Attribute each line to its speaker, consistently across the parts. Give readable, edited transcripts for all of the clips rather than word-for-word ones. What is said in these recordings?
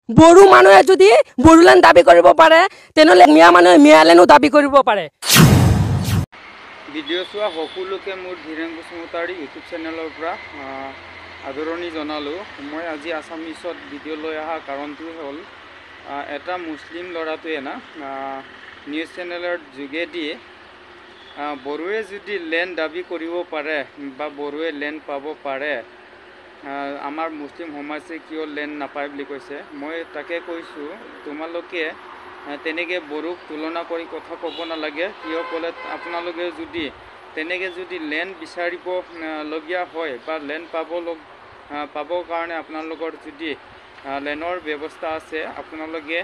Speaker 1: বড়ো মানুহে যদি বড়োলেণ্ড দাবী কৰিব পাৰে তেনেহ'লে মিয়া মানুহে মিয়ালেণ্ডো দাবী কৰিব পাৰে।
Speaker 2: ভিডিঅ' চোৱা সকলোকে মোৰ ধীৰেন বসুমতাৰী ইউটিউব চেনেলৰ পৰা আদৰণি জনালোঁ। মই আজি আছামিছত ভিডিঅ' লৈ অহা কাৰণটো হ'ল এটা মুছলিম ল'ৰাটোৱে নিউজ চেনেলৰ যোগেদি বড়োৱে যদি লেণ্ড দাবী কৰিব পাৰে বা বড়োৱে লেণ্ড পাব পাৰে, আমাৰ মুছলিম সমাজে কিয় লেণ্ড নাপায় বুলি কৈছে। মই তাকে কৈছোঁ, তোমালোকে তেনেকৈ বড়োক তুলনা কৰি কথা ক'ব নালাগে। কিয় ক'লে আপোনালোকে যদি তেনেকৈ যদি লেণ্ড বিচাৰিবলগীয়া হয় বা লেণ্ড পাবৰ কাৰণে আপোনালোকৰ যদি লেণ্ডৰ ব্যৱস্থা আছে, আপোনালোকে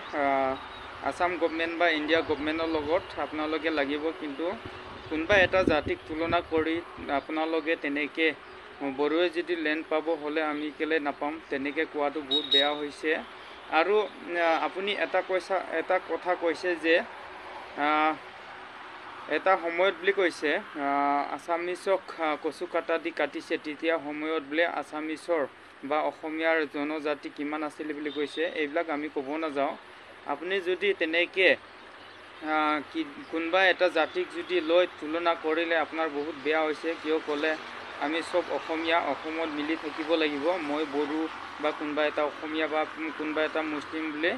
Speaker 2: আসাম গভৰ্ণমেণ্ট বা ইণ্ডিয়া গভৰ্ণমেণ্টৰ লগত আপোনালোকে লাগিব। কিন্তু কোনোবা এটা জাতিক তুলনা কৰি আপোনালোকে তেনেকৈ বড়োৱে যদি লেণ্ড পাব হ'লে আমি কেলৈ নাপাম তেনেকৈ কোৱাটো বহুত বেয়া হৈছে। আৰু আপুনি এটা কথা কৈছে যে এটা সময়ত বুলি কৈছে আছামিছক কচু কাটা দি কাটিছে, তেতিয়া সময়ত বোলে আছামিছৰ বা অসমীয়াৰ জনজাতি কিমান আছিল বুলি কৈছে। এইবিলাক আমি ক'ব নাযাওঁ। আপুনি যদি তেনেকৈ কোনোবা এটা জাতিক যদি লৈ তুলনা কৰিলে আপোনাৰ বহুত বেয়া হৈছে। কিয় ক'লে আমি চব অসমীয়া, অসমত মিলি থাকিব লাগিব। মই বড়ো বা কোনোবা এটা অসমীয়া বা কোনোবা এটা মুছলিম বোলে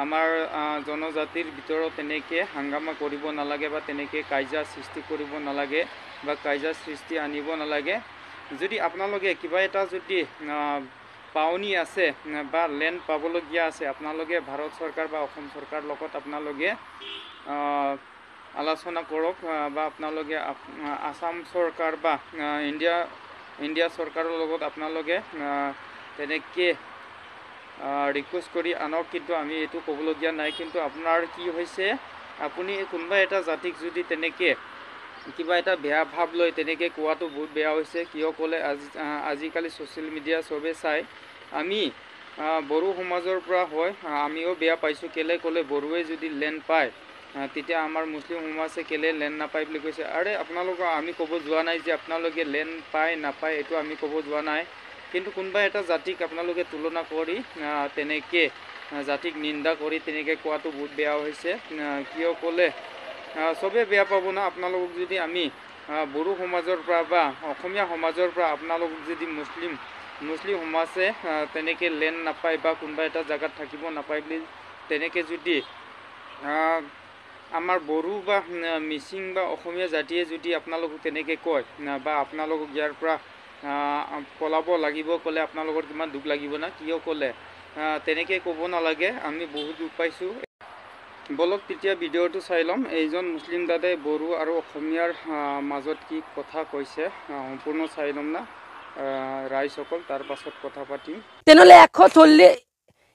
Speaker 2: আমাৰ জনজাতিৰ ভিতৰত তেনেকৈ হাংগামা কৰিব নালাগে বা তেনেকৈ কাজিয়া সৃষ্টি কৰিব নালাগে বা কাজিয়া সৃষ্টি আনিব নালাগে। যদি আপোনালোকে কিবা এটা যদি পাওনি আছে বা লেণ্ড পাবলগীয়া আছে, আপোনালোকে ভাৰত চৰকাৰ বা অসম চৰকাৰৰ লগত আপোনালোকে আলোচনা কৰক বা আপোনালোকে আসাম চৰকাৰ বা ইণ্ডিয়া চৰকাৰৰ লগত আপোনালোকে তেনেকৈ ৰিকুৱেষ্ট কৰি আনক। কিন্তু আমি এইটো ক'বলগীয়া নাই। কিন্তু আপোনাৰ কি হৈছে, আপুনি কোনোবা এটা জাতিক যদি তেনেকৈ কিবা এটা বেয়া ভাৱ লৈ তেনেকৈ কোৱাটো বহুত বেয়া হৈছে। কিয় ক'লে আজিকালি ছ'চিয়েল মিডিয়া চবেই চাই। আমি বড়ো সমাজৰ পৰা হয়, আমিও বেয়া পাইছোঁ। কেলৈ ক'লে বড়োৱে যদি লেণ্ড পায় তেতিয়া আমাৰ মুছলিম সমাজে কেলৈ লেণ্ড নাপায় বুলি কৈছে। আৰে আপোনালোকক আমি ক'ব যোৱা নাই যে আপোনালোকে লেণ্ড পায় নাপায়, এইটো আমি ক'ব যোৱা নাই। কিন্তু কোনোবা এটা জাতিক আপোনালোকে তুলনা কৰি তেনেকৈ জাতিক নিন্দা কৰি তেনেকৈ কোৱাটো বহুত বেয়া হৈছে। কিয় ক'লে চবেই বেয়া পাব না। আপোনালোকক যদি আমি বড়ো সমাজৰ পৰা বা অসমীয়া সমাজৰ পৰা আপোনালোকক যদি মুছলিম সমাজে তেনেকৈ লেণ্ড নাপায় বা কোনোবা এটা জেগাত থাকিব নাপায় বুলি তেনেকৈ যদি আমাৰ বড়ো বা মিচিং বা অসমীয়া জাতিয়ে যদি আপোনালোকক তেনেকৈ কয় বা আপোনালোকক ইয়াৰ পৰা পলাব লাগিব ক'লে আপোনালোকৰ কিমান দুখ লাগিব না। কিয় ক'লে তেনেকৈ ক'ব নালাগে। আমি বহুত দুখ পাইছোঁ। বলক তেতিয়া ভিডিঅ'টো চাই ল'ম। এইজন মুছলিম দাদাই বড়ো আৰু অসমীয়াৰ মাজত কি কথা কৈছে সম্পূৰ্ণ চাই ল'ম না ৰাইজসকল, তাৰ পাছত কথা পাতিম।
Speaker 1: তেনেহ'লে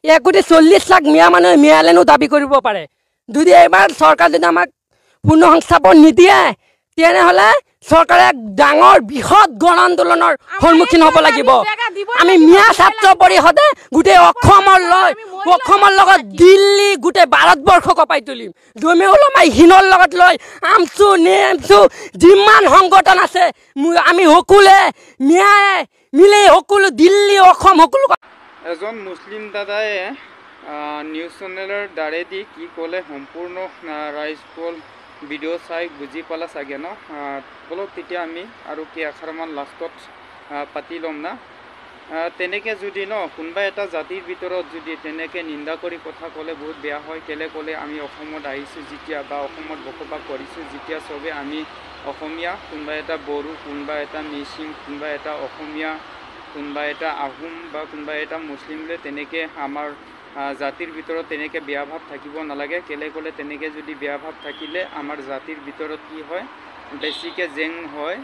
Speaker 1: 140 লাখ মিয়া মানুহে মিয়ালেণ্ডো দাবী কৰিব পাৰে। যদি এইবাৰ চৰকাৰ যদি আমাক পূৰ্ণ সংস্থাপন নিদিয়ে তেনেহ'লে চৰকাৰে ডাঙৰ বৃহৎ গণ আন্দোলনৰ সন্মুখীন হ'ব লাগিব। আমি মিয়া ছাত্ৰ পৰিষদে গোটেই অসমৰ লগত দিল্লী গোটেই ভাৰতবৰ্ষ কঁপাই তুলিম। জমিউল উলামা হিন্দৰ লগত লৈ আমচু নেমচু যিমান সংগঠন আছে আমি সকলোৱে মিয়াই মিলি সকলো দিল্লী অসম সকলো।
Speaker 2: এজন মুছলিম দাদাই নিউজ চেনেলৰ দ্বাৰেদি কি ক'লে সম্পূৰ্ণ ৰাইজসকল ভিডিঅ' চাই বুজি পালা চাগে ন। বলক তেতিয়া আমি আৰু কেইআষাৰমান লাষ্টত পাতি ল'ম না। তেনেকৈ যদি কোনোবা এটা জাতিৰ ভিতৰত যদি তেনেকৈ নিন্দা কৰি কথা ক'লে বহুত বেয়া হয়। কেলৈ ক'লে আমি অসমত আহিছোঁ যেতিয়া বা অসমত বসবাস কৰিছোঁ যেতিয়া চবেই আমি অসমীয়া, কোনোবা এটা বড়ো, কোনোবা এটা মিচিং, কোনোবা এটা অসমীয়া, কোনোবা এটা আহোম বা কোনোবা এটা মুছলিমলৈ তেনেকৈ আমাৰ জাতিৰ ভিতৰত তেনেকৈ বেয়া ভাৱ থাকিব নালাগে। কেলৈ ক'লে তেনেকৈ যদি বেয়া ভাৱ থাকিলে আমাৰ জাতিৰ ভিতৰত কি হয়, বেছিকৈ জেং হয়।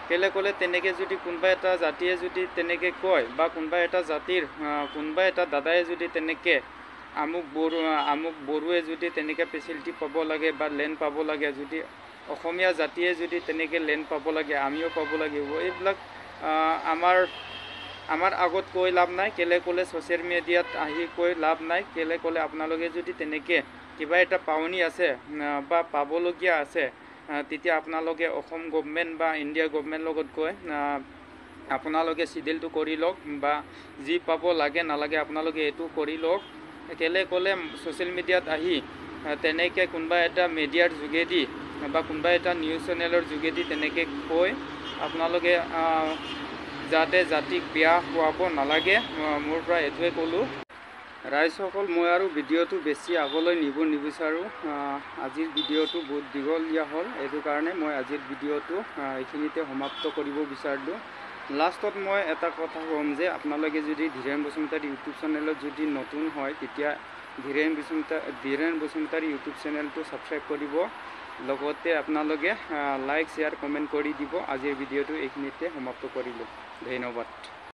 Speaker 2: কেলৈ ক'লে তেনেকৈ যদি কোনোবা এটা জাতিয়ে যদি তেনেকৈ কয় বা কোনোবা এটা জাতিৰ কোনোবা এটা দাদাই যদি তেনেকৈ আমুক বড়োৱে যদি তেনেকৈ ফেচিলিটি পাব লাগে বা লেণ্ড পাব লাগে, যদি অসমীয়া জাতিয়ে যদি তেনেকৈ লেণ্ড পাব লাগে আমিও পাব লাগিব, এইবিলাক আমাৰ আগত কৈ লাভ নাই। কেলৈ ক'লে ছ'চিয়েল মিডিয়াত আহি কৈ লাভ নাই। কেলৈ ক'লে আপোনালোকে যদি তেনেকৈ কিবা এটা পাওনি আছে বা পাবলগীয়া আছে তেতিয়া আপোনালোকে অসম গভৰ্ণমেণ্ট বা ইণ্ডিয়া গভৰ্ণমেণ্টৰ লগত গৈ আপোনালোকে চিডিউলটো কৰি লওক বা যি পাব লাগে নালাগে আপোনালোকে এইটো কৰি লওক। কেলে ক'লে ছ'চিয়েল মিডিয়াত আহি তেনেকৈ কোনোবা এটা মিডিয়াৰ যোগেদি বা কোনোবা এটা নিউজ চেনেলৰ যোগেদি তেনেকৈ কৈ আপোনালোকে যাতে জাতিক বেয়া খুৱাব নালাগে, মোৰ পৰা এইটোৱে ক'লোঁ। ৰাইজসকল, মই আৰু ভিডিঅ'টো বেছি আগলৈ নিব নিবিচাৰোঁ। আজিৰ ভিডিঅ'টো বহুত দীঘলীয়া হ'ল, এইটো কাৰণে মই আজিৰ ভিডিঅ'টো এইখিনিতে সমাপ্ত কৰিব বিচাৰিলোঁ। লাষ্টত মই এটা কথা ক'ম যে আপোনালোকে যদি ধীৰেন বসুমতাৰী ইউটিউব চেনেলত যদি নতুন হয়, তেতিয়া ধীৰেন বসুমতাৰী ইউটিউব চেনেলটো ছাবস্ক্ৰাইব কৰিব, লগতে আপোনালোকে লাইক শ্বেয়াৰ কমেণ্ট কৰি দিব। আজিৰ ভিডিঅ'টো এইখিনিতে সমাপ্ত কৰিলোঁ। ধন্যবাদ।